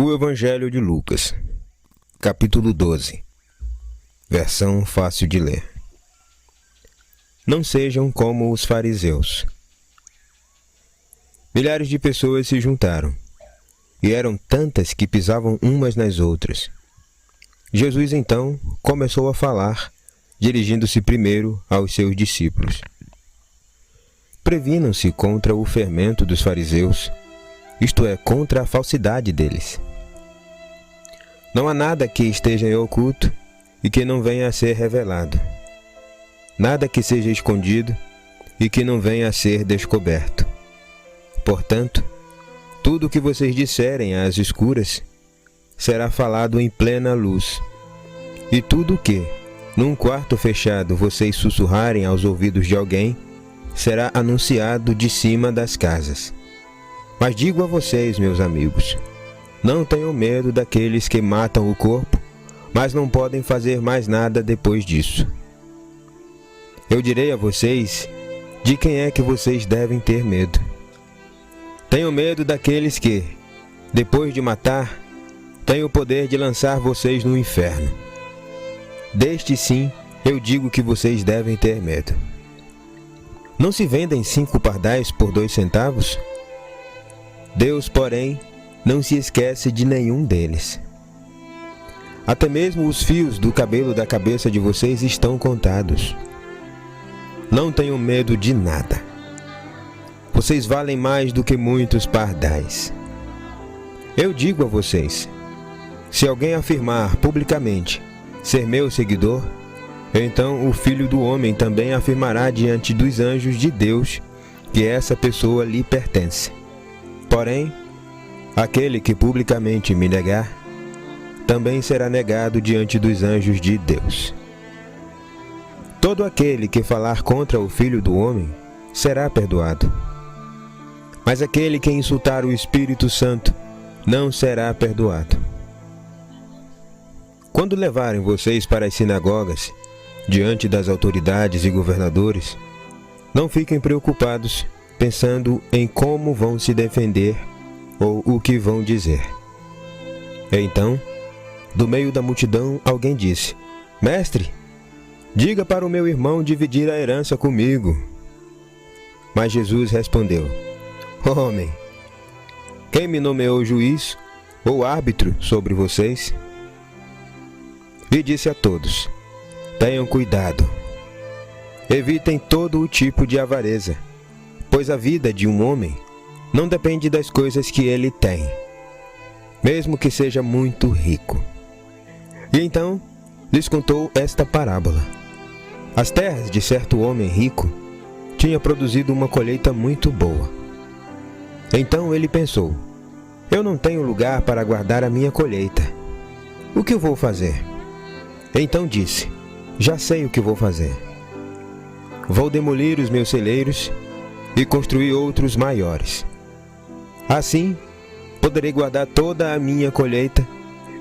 O Evangelho de Lucas, capítulo 12, versão fácil de ler. Não sejam como os fariseus. Milhares de pessoas se juntaram, e eram tantas que pisavam umas nas outras. Jesus então começou a falar, dirigindo-se primeiro aos seus discípulos. Previnam-se contra o fermento dos fariseus, isto é, contra a falsidade deles. Não há nada que esteja em oculto e que não venha a ser revelado. Nada que seja escondido e que não venha a ser descoberto. Portanto, tudo o que vocês disserem às escuras será falado em plena luz. E tudo o que, num quarto fechado, vocês sussurrarem aos ouvidos de alguém, será anunciado de cima das casas. Mas digo a vocês, meus amigos, não tenham medo daqueles que matam o corpo, mas não podem fazer mais nada depois disso. Eu direi a vocês de quem é que vocês devem ter medo. Tenham medo daqueles que, depois de matar, têm o poder de lançar vocês no inferno. Deste sim, eu digo que vocês devem ter medo. Não se vendem 5 pardais por 2 centavos? Deus, porém, não se esquece de nenhum deles. Até mesmo os fios do cabelo da cabeça de vocês estão contados. Não tenham medo de nada. Vocês valem mais do que muitos pardais. Eu digo a vocês, se alguém afirmar publicamente ser meu seguidor, então o Filho do Homem também afirmará diante dos anjos de Deus que essa pessoa lhe pertence. Porém, aquele que publicamente me negar, também será negado diante dos anjos de Deus. Todo aquele que falar contra o Filho do Homem será perdoado. Mas aquele que insultar o Espírito Santo não será perdoado. Quando levarem vocês para as sinagogas, diante das autoridades e governadores, não fiquem preocupados pensando em como vão se defender ou o que vão dizer. Então, do meio da multidão, alguém disse: Mestre, diga para o meu irmão dividir a herança comigo. Mas Jesus respondeu: Homem, quem me nomeou juiz ou árbitro sobre vocês? E disse a todos: Tenham cuidado. Evitem todo o tipo de avareza, pois a vida de um homem não depende das coisas que ele tem, mesmo que seja muito rico. E então lhes contou esta parábola. As terras de certo homem rico tinham produzido uma colheita muito boa. Então ele pensou: eu não tenho lugar para guardar a minha colheita. O que eu vou fazer? Então disse: já sei o que vou fazer. Vou demolir os meus celeiros e construir outros maiores. Assim, poderei guardar toda a minha colheita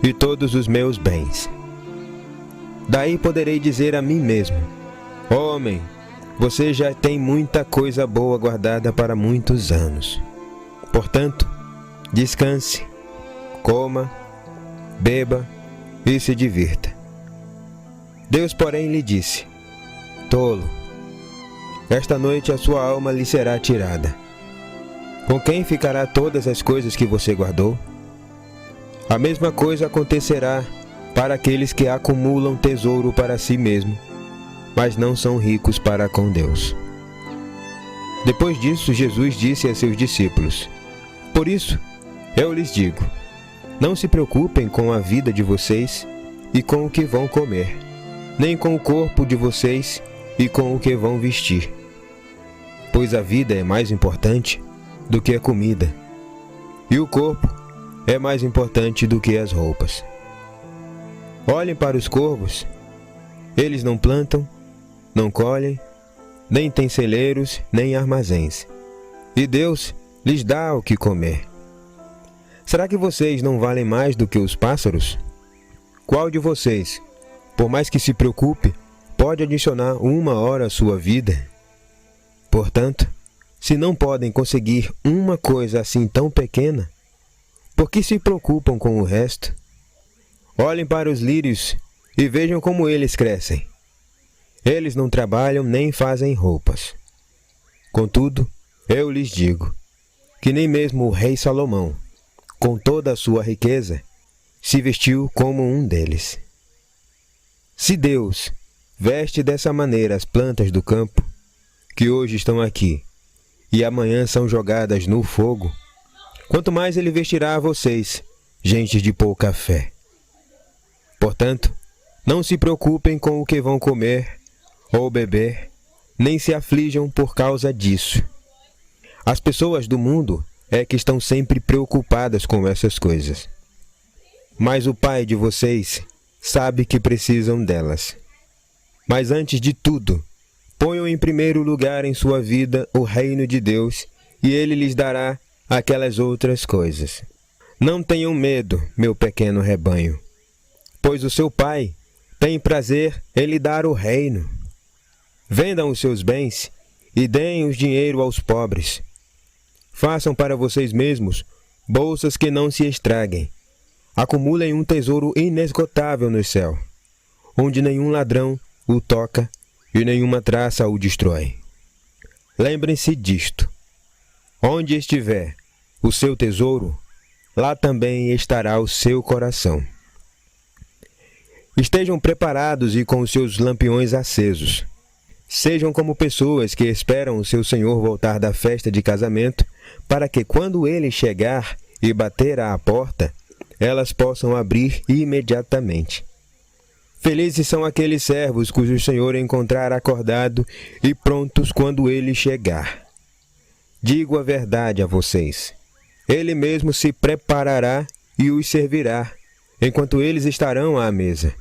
e todos os meus bens. Daí poderei dizer a mim mesmo: Homem, você já tem muita coisa boa guardada para muitos anos. Portanto, descanse, coma, beba e se divirta. Deus, porém, lhe disse: Tolo, esta noite a sua alma lhe será tirada. Com quem ficará todas as coisas que você guardou? A mesma coisa acontecerá para aqueles que acumulam tesouro para si mesmo, mas não são ricos para com Deus. Depois disso, Jesus disse a seus discípulos: Por isso, eu lhes digo, não se preocupem com a vida de vocês e com o que vão comer, nem com o corpo de vocês e com o que vão vestir. Pois a vida é mais importante do que a comida, e o corpo é mais importante do que as roupas. Olhem para os corvos. Eles não plantam, não colhem, nem têm celeiros, nem armazéns, e Deus lhes dá o que comer. Será que vocês não valem mais do que os pássaros? Qual de vocês, por mais que se preocupe, pode adicionar 1 hora à sua vida? Portanto, se não podem conseguir uma coisa assim tão pequena, por que se preocupam com o resto? Olhem para os lírios e vejam como eles crescem. Eles não trabalham nem fazem roupas. Contudo, eu lhes digo que nem mesmo o rei Salomão, com toda a sua riqueza, se vestiu como um deles. Se Deus veste dessa maneira as plantas do campo, que hoje estão aqui e amanhã são jogadas no fogo, quanto mais Ele vestirá a vocês, gente de pouca fé. Portanto, não se preocupem com o que vão comer ou beber, nem se aflijam por causa disso. As pessoas do mundo é que estão sempre preocupadas com essas coisas. Mas o Pai de vocês sabe que precisam delas. Mas antes de tudo, ponham em primeiro lugar em sua vida o reino de Deus, e Ele lhes dará aquelas outras coisas. Não tenham medo, meu pequeno rebanho, pois o seu Pai tem prazer em lhe dar o reino. Vendam os seus bens e deem o dinheiro aos pobres. Façam para vocês mesmos bolsas que não se estraguem. Acumulem um tesouro inesgotável no céu, onde nenhum ladrão o toca e nenhuma traça o destrói. Lembrem-se disto: onde estiver o seu tesouro, lá também estará o seu coração. Estejam preparados e com os seus lampiões acesos. Sejam como pessoas que esperam o seu Senhor voltar da festa de casamento, para que quando ele chegar e bater à porta, elas possam abrir imediatamente. Felizes são aqueles servos cujo Senhor encontrar acordado e prontos quando ele chegar. Digo a verdade a vocês: ele mesmo se preparará e os servirá, enquanto eles estarão à mesa.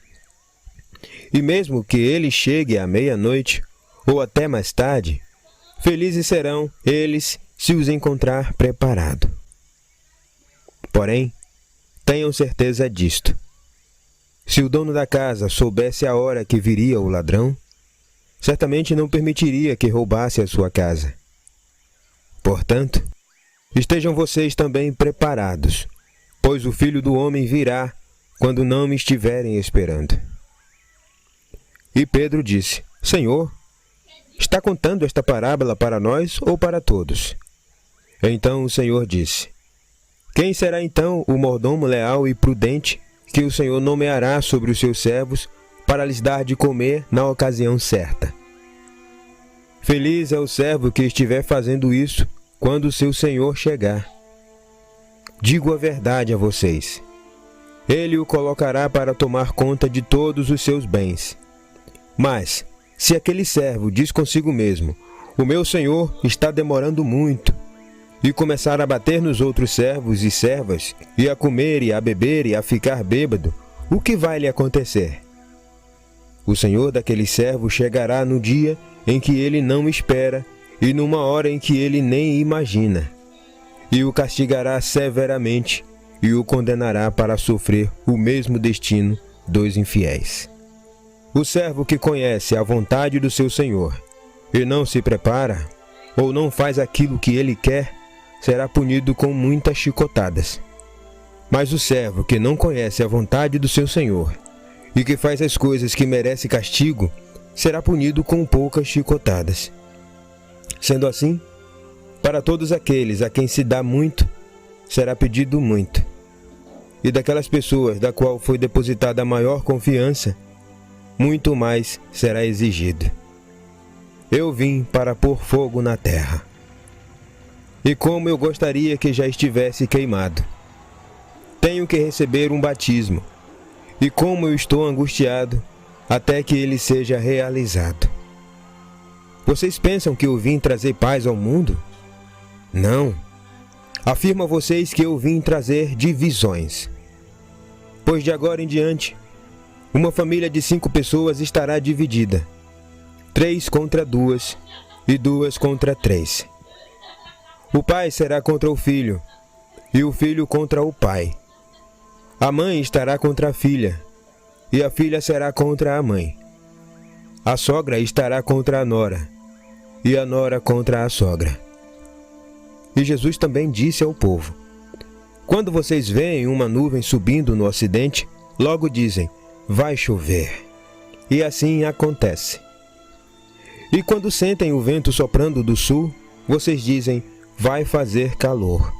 E mesmo que ele chegue à meia-noite, ou até mais tarde, felizes serão eles se os encontrar preparado. Porém, tenham certeza disto: se o dono da casa soubesse a hora que viria o ladrão, certamente não permitiria que roubasse a sua casa. Portanto, estejam vocês também preparados, pois o Filho do Homem virá quando não me estiverem esperando. E Pedro disse: Senhor, está contando esta parábola para nós ou para todos? Então o Senhor disse: Quem será então o mordomo leal e prudente que o Senhor nomeará sobre os seus servos para lhes dar de comer na ocasião certa? Feliz é o servo que estiver fazendo isso quando o seu Senhor chegar. Digo a verdade a vocês: ele o colocará para tomar conta de todos os seus bens. Mas, se aquele servo diz consigo mesmo: o meu senhor está demorando muito, e começar a bater nos outros servos e servas, e a comer e a beber e a ficar bêbado, o que vai lhe acontecer? O senhor daquele servo chegará no dia em que ele não espera e numa hora em que ele nem imagina, e o castigará severamente e o condenará para sofrer o mesmo destino dos infiéis. O servo que conhece a vontade do seu senhor e não se prepara, ou não faz aquilo que ele quer, será punido com muitas chicotadas. Mas o servo que não conhece a vontade do seu senhor e que faz as coisas que merece castigo, será punido com poucas chicotadas. Sendo assim, para todos aqueles a quem se dá muito, será pedido muito. E daquelas pessoas da qual foi depositada a maior confiança, muito mais será exigido. Eu vim para pôr fogo na terra. E como eu gostaria que já estivesse queimado. Tenho que receber um batismo, e como eu estou angustiado até que ele seja realizado. Vocês pensam que eu vim trazer paz ao mundo? Não. Afirmo a vocês que eu vim trazer divisões. Pois de agora em diante, uma família de 5 pessoas estará dividida, 3 contra 2 e 2 contra 3. O pai será contra o filho, e o filho contra o pai. A mãe estará contra a filha, e a filha será contra a mãe. A sogra estará contra a nora, e a nora contra a sogra. E Jesus também disse ao povo: Quando vocês veem uma nuvem subindo no ocidente, logo dizem, vai chover. E assim acontece. E quando sentem o vento soprando do sul, vocês dizem, vai fazer calor.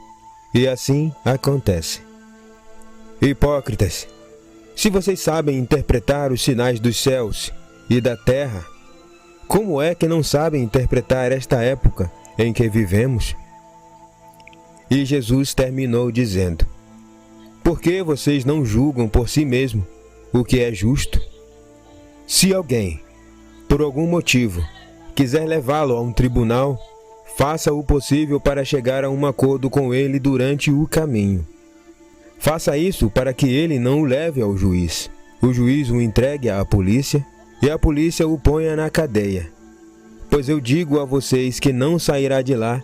E assim acontece. Hipócritas, se vocês sabem interpretar os sinais dos céus e da terra, como é que não sabem interpretar esta época em que vivemos? E Jesus terminou dizendo, por que vocês não julgam por si mesmos o que é justo? Se alguém, por algum motivo, quiser levá-lo a um tribunal, faça o possível para chegar a um acordo com ele durante o caminho. Faça isso para que ele não o leve ao juiz. O juiz o entregue à polícia e a polícia o ponha na cadeia. Pois eu digo a vocês que não sairá de lá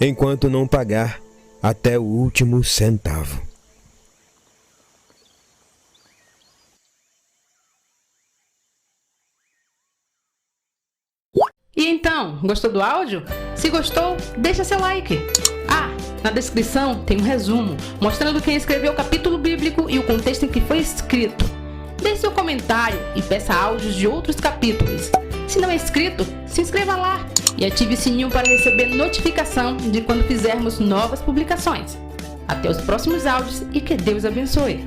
enquanto não pagar até o último centavo. E então, gostou do áudio? Se gostou, deixa seu like. Na descrição tem um resumo mostrando quem escreveu o capítulo bíblico e o contexto em que foi escrito. Deixe seu comentário e peça áudios de outros capítulos. Se não é inscrito, se inscreva lá e ative o sininho para receber notificação de quando fizermos novas publicações. Até os próximos áudios e que Deus abençoe.